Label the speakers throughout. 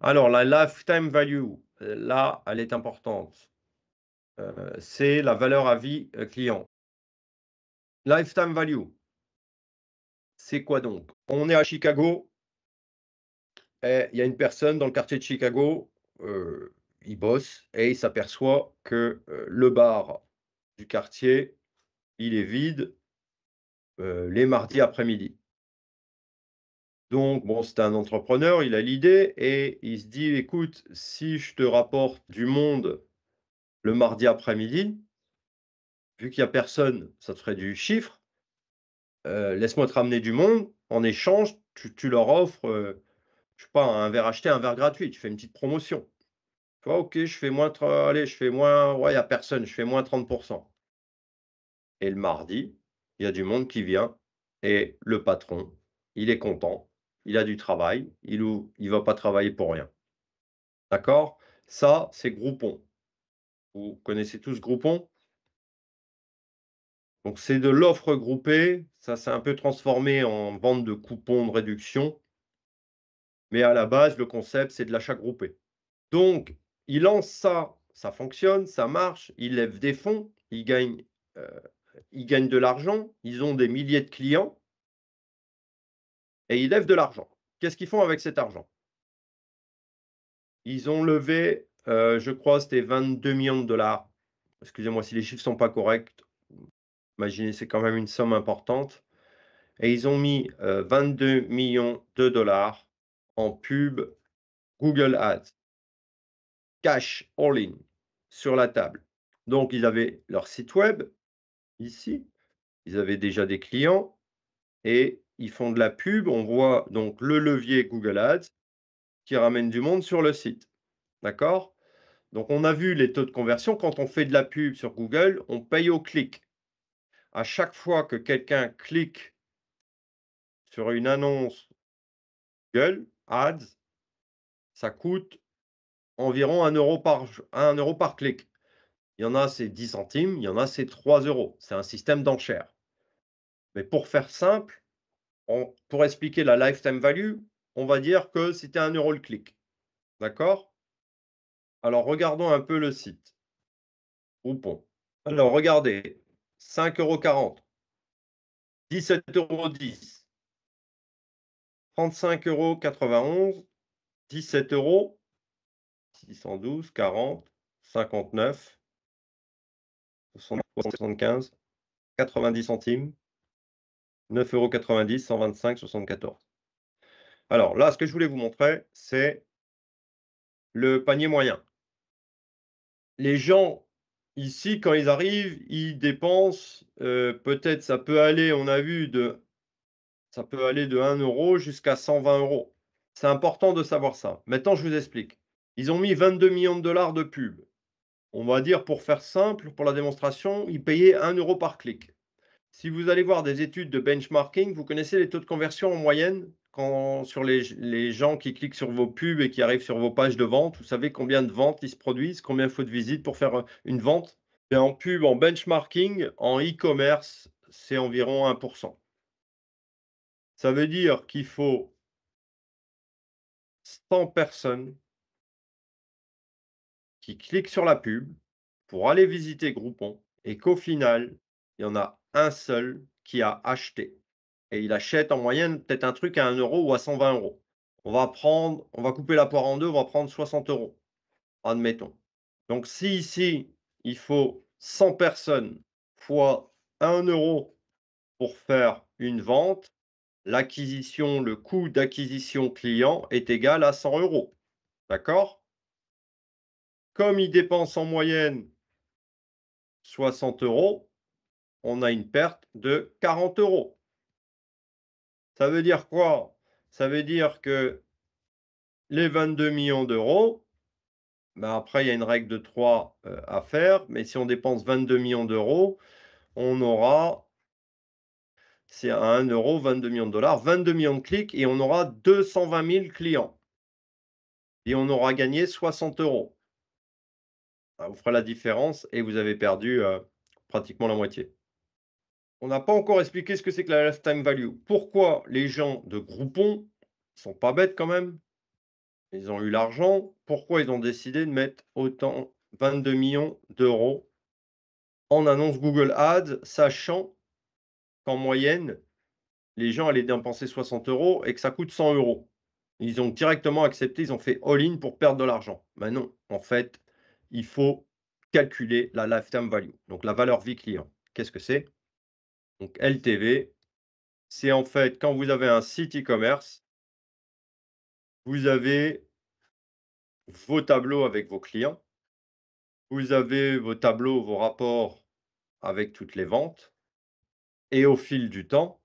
Speaker 1: Alors la lifetime value, là, elle est importante. C'est la valeur à vie, client. Lifetime value, c'est quoi donc? On est à Chicago et il y a une personne dans le quartier de Chicago, il bosse et il s'aperçoit que, le bar du quartier, il est vide, les mardis après-midi. Donc bon, c'est un entrepreneur, il a l'idée et il se dit: «Écoute, si je te rapporte du monde le mardi après-midi, vu qu'il y a personne, ça te ferait du chiffre, laisse-moi te ramener du monde. En échange, tu leur offres, je sais pas, un verre acheté, un verre gratuit». Tu fais une petite promotion. Tu vois? «OK, je fais moins tre allez, je fais moins ouais, il y a personne, je fais moins 30. Et le mardi, il y a du monde qui vient et le patron, il est content, il a du travail, il va pas travailler pour rien. D'accord? Ça, c'est Groupon. Vous connaissez tous Groupon? Donc c'est de l'offre groupée, ça s'est un peu transformé en vente de coupons de réduction, mais à la base, le concept, c'est de l'achat groupé. Donc il lance ça, ça fonctionne, ça marche, ils lèvent des fonds, heu, ils gagnent de l'argent, ils ont des milliers de clients et ils lèvent de l'argent. Qu'est-ce qu'ils font avec cet argent? Ils ont levé, je crois, c'était 22 millions de dollars. Excusez-moi si les chiffres sont pas corrects. Imaginez, c'est quand même une somme importante et ils ont mis, 22 millions de dollars en pub Google Ads, cash all in, sur la table. Donc ils avaient leur site web, ici, ils avaient déjà des clients et ils font de la pub. On voit donc le levier Google Ads qui ramène du monde sur le site. D'accord? Donc on a vu les taux de conversion. Quand on fait de la pub sur Google, on paye au clic. À chaque fois que quelqu'un clique sur une annonce Google Ads, ça coûte environ 1 € par clic. Il y en a, c'est 10 centimes, il y en a, c'est 3 €. C'est un système d'enchères. Mais pour faire simple, pour expliquer la lifetime value, on va dire que c'était 1 € le clic. D'accord? Alors regardons un peu le site, Groupon. Alors regardez, 5,40 €, 17,10 €, 35,91 €, 17 €, 612, 40, 59, 63, 75, 90 centimes, 9,90 €, 125, 74. Alors là, ce que je voulais vous montrer, c'est le panier moyen. Les gens, ici, quand ils arrivent, ils dépensent, peut-être ça peut aller de 1 € jusqu'à 120 €. C'est important de savoir ça. Maintenant, je vous explique. Ils ont mis 22 millions de dollars de pub. On va dire, pour faire simple, pour la démonstration, ils payaient 1 € par clic. Si vous allez voir des études de benchmarking, vous connaissez les taux de conversion en moyenne quand sur les gens qui cliquent sur vos pubs et qui arrivent sur vos pages de vente, vous savez combien de ventes ils se produisent? Combien il faut de visites pour faire, une vente? Et en pub, en benchmarking, en e-commerce, c'est environ 1%. Ça veut dire qu'il faut 100 personnes qui cliquent sur la pub pour aller visiter Groupon et qu'au final, il y en a un seul qui a acheté et il achète en moyenne peut-être un truc à 1 € ou à 120 €. On va couper la poire en 2, on va prendre 60 €, admettons. Donc si ici, il faut 100 personnes fois 1 € pour faire une vente, le coût d'acquisition client est égal à 100 €. D'accord? Comme ils dépensent en moyenne 60 €, on a une perte de 40 €. Ça veut dire quoi? Ça veut dire que les 22 millions d'euros, ben, après il y a une règle de 3 à faire, mais si on dépense 22 millions d'euros, on aura c'est à 1 €, 22 millions de dollars, 22 millions de clics et on aura 220 000 clients et on aura gagné 60 €. Ça vous fera la différence et vous avez perdu, pratiquement la moitié. On n'a pas encore expliqué ce que c'est que la lifetime value. Pourquoi les gens de Groupon, ils sont pas bêtes quand même, Ils ont eu l'argent. Pourquoi ils ont décidé de mettre autant 22 millions d'euros en annonce Google Ads, sachant qu'en moyenne, les gens allaient dépenser 60 € et que ça coûte 100 €. Ils ont directement accepté, ils ont fait all-in pour perdre de l'argent. Ben non, en fait, il faut calculer la lifetime value, donc la valeur vie client. Qu'est-ce que c'est? Donc LTV, c'est en fait quand vous avez un site e-commerce, vous avez vos tableaux avec vos clients, vous avez vos tableaux, vos rapports avec toutes les ventes et au fil du temps,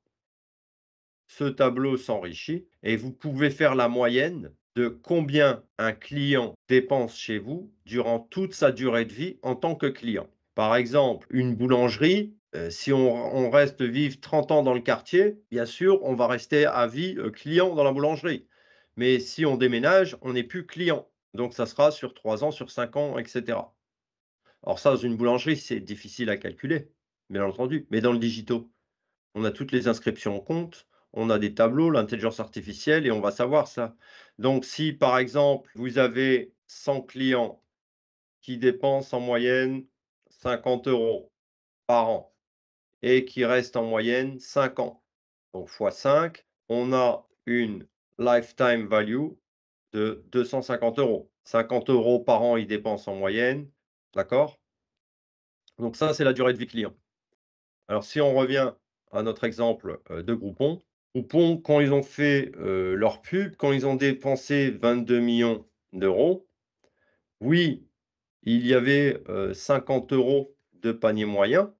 Speaker 1: ce tableau s'enrichit et vous pouvez faire la moyenne de combien un client dépense chez vous durant toute sa durée de vie en tant que client. Par exemple, une boulangerie, si on reste vivre 30 ans dans le quartier, bien sûr, on va rester à vie, client dans la boulangerie. Mais si on déménage, on n'est plus client. Donc ça sera sur 3 ans, sur 5 ans, et cetera. Alors ça, dans une boulangerie, c'est difficile à calculer, bien entendu, mais dans le digito, on a toutes les inscriptions en compte, on a des tableaux, l'intelligence artificielle et on va savoir ça. Donc si, par exemple, vous avez 100 clients qui dépensent en moyenne 50 € par an et qui restent en moyenne 5 ans, donc fois 5, on a une lifetime value de 250 €. 50 € par an, ils dépensent en moyenne, d'accord? Donc ça, c'est la durée de vie client. Alors si on revient à notre exemple, de Groupon. Groupon, quand ils ont fait, leur pub, quand ils ont dépensé 22 millions d'euros, oui, il y avait, 50 € de panier moyen.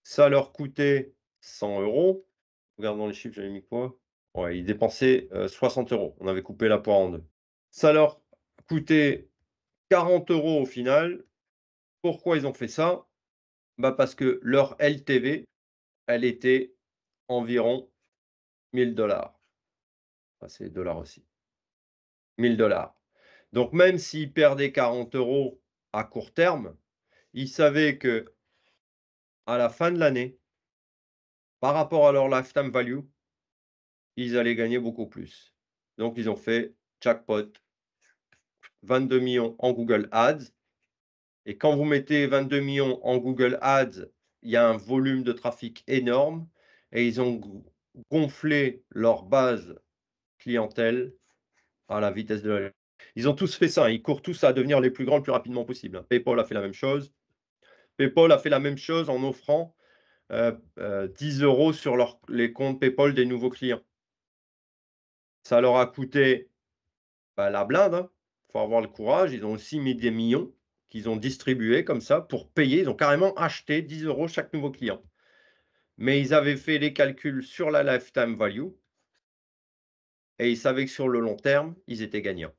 Speaker 1: Ça leur coûtait 100 €. Regarde dans les chiffres, j'avais mis quoi? Ouais, ils dépensaient, 60 €. On avait coupé la poire en 2. Ça leur coûtait 40 € au final. Pourquoi ils ont fait ça? Bah, parce que leur LTV, elle était environ 1 000 $. Ah, c'est dollars aussi. 1 000 $. Donc même s'ils perdaient 40 € à court terme, ils savaient qu'à la fin de l'année, par rapport à leur lifetime value, ils allaient gagner beaucoup plus. Donc ils ont fait jackpot, 22 millions en Google Ads et quand vous mettez 22 millions en Google Ads, il y a un volume de trafic énorme et ils ont gonflé leur base clientèle à la vitesse de la lumière. Ils ont tous fait ça, hein, ils courent tous à devenir les plus grands le plus rapidement possible, hein. PayPal a fait la même chose. PayPal a fait la même chose en offrant, 10 € sur les comptes PayPal des nouveaux clients. Ça leur a coûté, bah, la blinde, hein. Faut avoir le courage. Ils ont aussi mis des millions qu'ils ont distribués comme ça pour payer. Ils ont carrément acheté 10 € chaque nouveau client. Mais ils avaient fait les calculs sur la lifetime value et ils savaient que sur le long terme, ils étaient gagnants.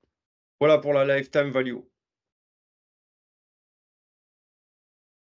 Speaker 1: Voilà pour la lifetime value.